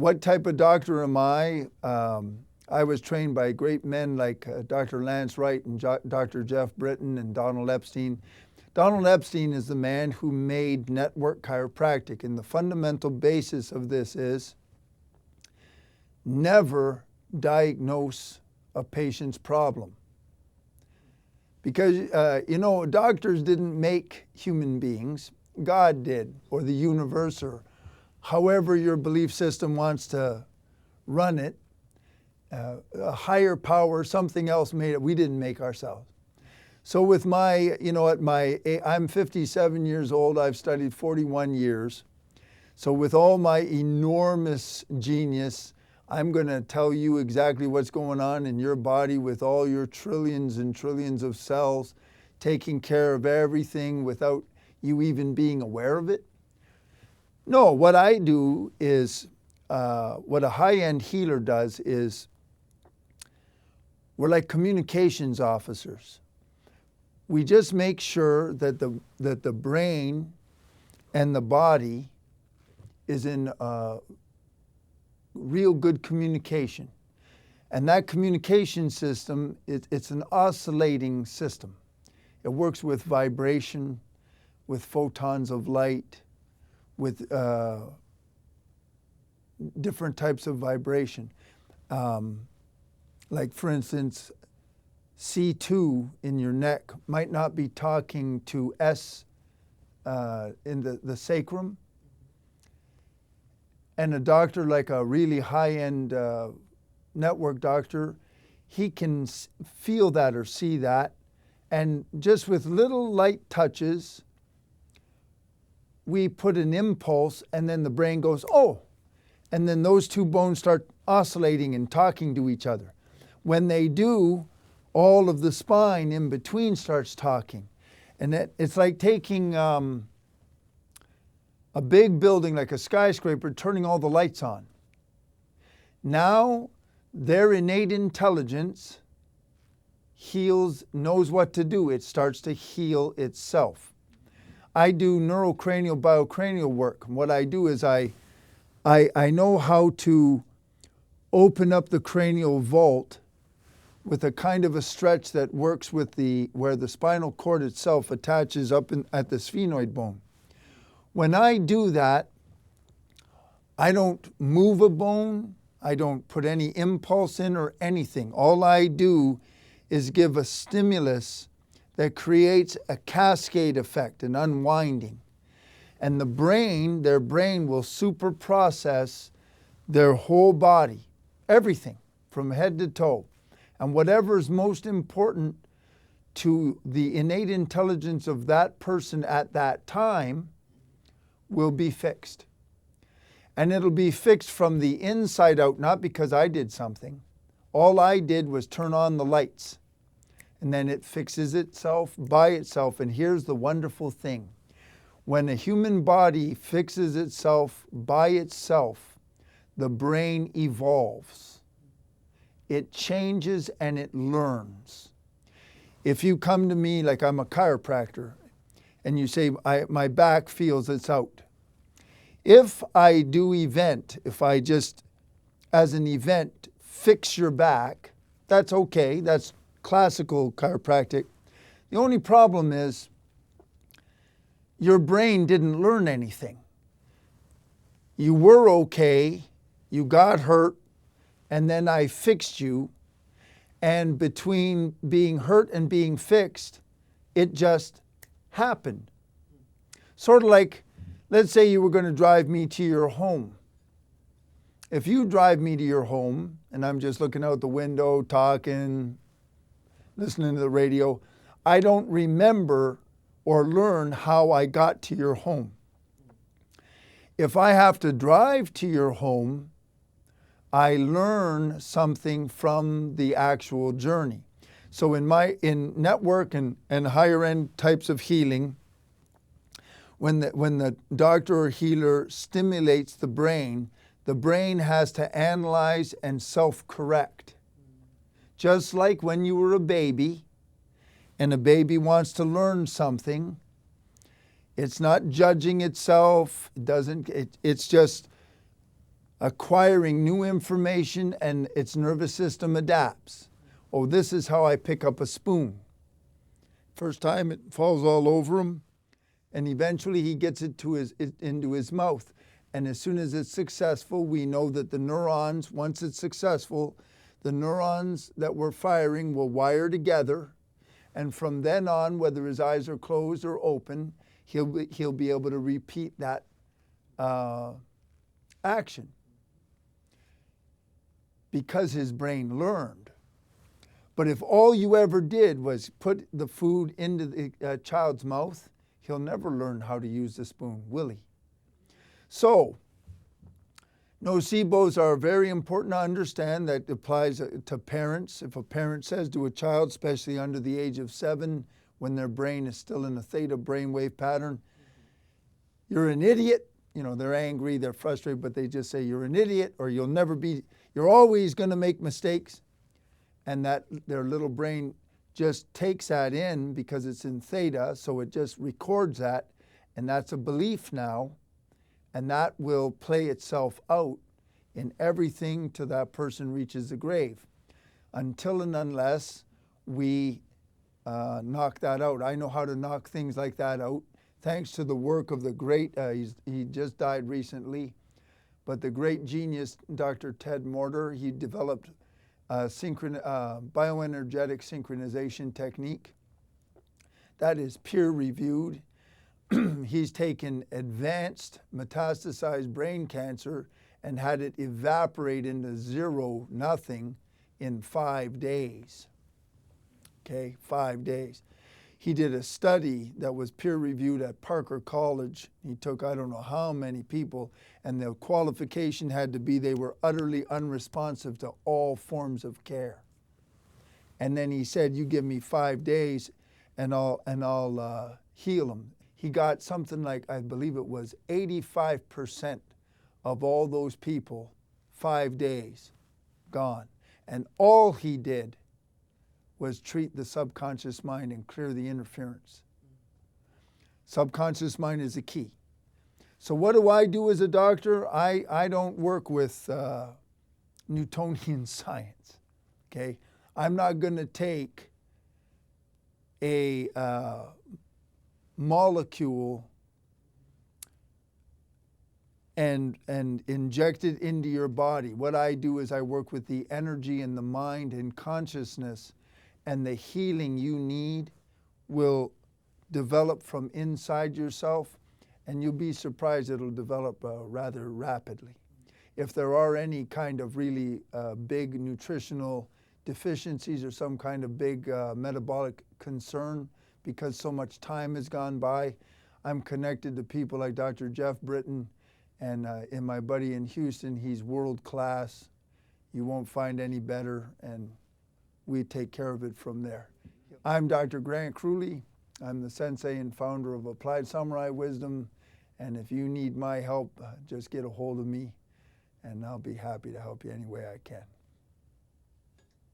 What type of doctor am I? I was trained by great men like Dr. Lance Wright and Dr. Jeff Britton and Donald Epstein. Donald Epstein is the man who made network chiropractic, and the fundamental basis of this is never diagnose a patient's problem. Because, doctors didn't make human beings. God did, or the universe, or however your belief system wants to run it. A higher power, something else made it. We didn't make ourselves. So with I'm 57 years old. I've studied 41 years. So with all my enormous genius, I'm going to tell you exactly what's going on in your body with all your trillions and trillions of cells, taking care of everything without you even being aware of it. No, what I do is, what a high-end healer does is, we're like communications officers. We just make sure that the brain and the body is in real good communication. And that communication system, it's an oscillating system. It works with vibration, with photons of light, with different types of vibration. Like for instance, C2 in your neck might not be talking to S in the sacrum. And a doctor like a really high-end network doctor, he can feel that or see that. And just with little light touches, we put an impulse and then the brain goes, oh, and then those two bones start oscillating and talking to each other. When they do, all of the spine in between starts talking. And it's like taking a big building like a skyscraper, turning all the lights on. Now, their innate intelligence knows what to do. It starts to heal itself. I do neurocranial, biocranial work. What I do is I know how to open up the cranial vault with a kind of a stretch that works with where the spinal cord itself attaches up at the sphenoid bone. When I do that, I don't move a bone, I don't put any impulse in or anything. All I do is give a stimulus that creates a cascade effect, an unwinding. And their brain will super process their whole body, everything from head to toe. And whatever is most important to the innate intelligence of that person at that time will be fixed. And it'll be fixed from the inside out, not because I did something. All I did was turn on the lights. And then it fixes itself by itself. And here's the wonderful thing. When a human body fixes itself by itself, the brain evolves. It changes and it learns. If you come to me like I'm a chiropractor and you say, my back feels it's out. If I do if I just, as an event, fix your back, that's okay. That's classical chiropractic. The only problem is your brain didn't learn anything. You were okay, you got hurt, and then I fixed you, and between being hurt and being fixed, it just happened. Sort of like, let's say you were going to drive me to your home. If you drive me to your home, and I'm just looking out the window, talking, listening to the radio, I don't remember or learn how I got to your home. If I have to drive to your home, I learn something from the actual journey. So in network and higher end types of healing, when the doctor or healer stimulates the brain has to analyze and self-correct. Just like when you were a baby and a baby wants to learn something, it's not judging itself, it's just acquiring new information, and its nervous system adapts. Oh, this is how I pick up a spoon. First time it falls all over him, and eventually he gets it into his mouth. And as soon as it's successful, we know that the neurons, once it's successful, the neurons that we're firing will wire together. And from then on, whether his eyes are closed or open, he'll be able to repeat that action because his brain learned. But if all you ever did was put the food into the child's mouth, he'll never learn how to use the spoon, will he? So, nocebos are very important to understand. That applies to parents. If a parent says to a child, especially under the age of 7, when their brain is still in a theta brainwave pattern, you're an idiot. You know, they're angry, they're frustrated, but they just say, you're an idiot, or you're always going to make mistakes. And that their little brain just takes that in because it's in theta, so it just records that, and that's a belief now. And that will play itself out in everything till that person reaches the grave, until and unless we knock that out. I know how to knock things like that out, thanks to the work of the great, he just died recently, but the great genius, Dr. Ted Morter. He developed a bioenergetic synchronization technique that is peer-reviewed. He's taken advanced metastasized brain cancer and had it evaporate into zero, nothing, in 5 days. Okay, 5 days. He did a study that was peer-reviewed at Parker College. He took I don't know how many people, and the qualification had to be they were utterly unresponsive to all forms of care. And then he said, you give me 5 days and I'll heal them. He got something like, I believe it was 85% of all those people, 5 days, gone. And all he did was treat the subconscious mind and clear the interference. Subconscious mind is the key. So what do I do as a doctor? I don't work with Newtonian science, okay? I'm not going to take a molecule and inject it into your body. What I do is I work with the energy and the mind and consciousness, and the healing you need will develop from inside yourself, and you'll be surprised it'll develop rather rapidly. If there are any kind of really big nutritional deficiencies or some kind of big metabolic concern, because so much time has gone by, I'm connected to people like Dr. Jeff Britton, and my buddy in Houston, he's world class. You won't find any better, and we take care of it from there. I'm Dr. Grant Kruhly. I'm the sensei and founder of Applied Samurai Wisdom, and if you need my help, just get a hold of me, and I'll be happy to help you any way I can.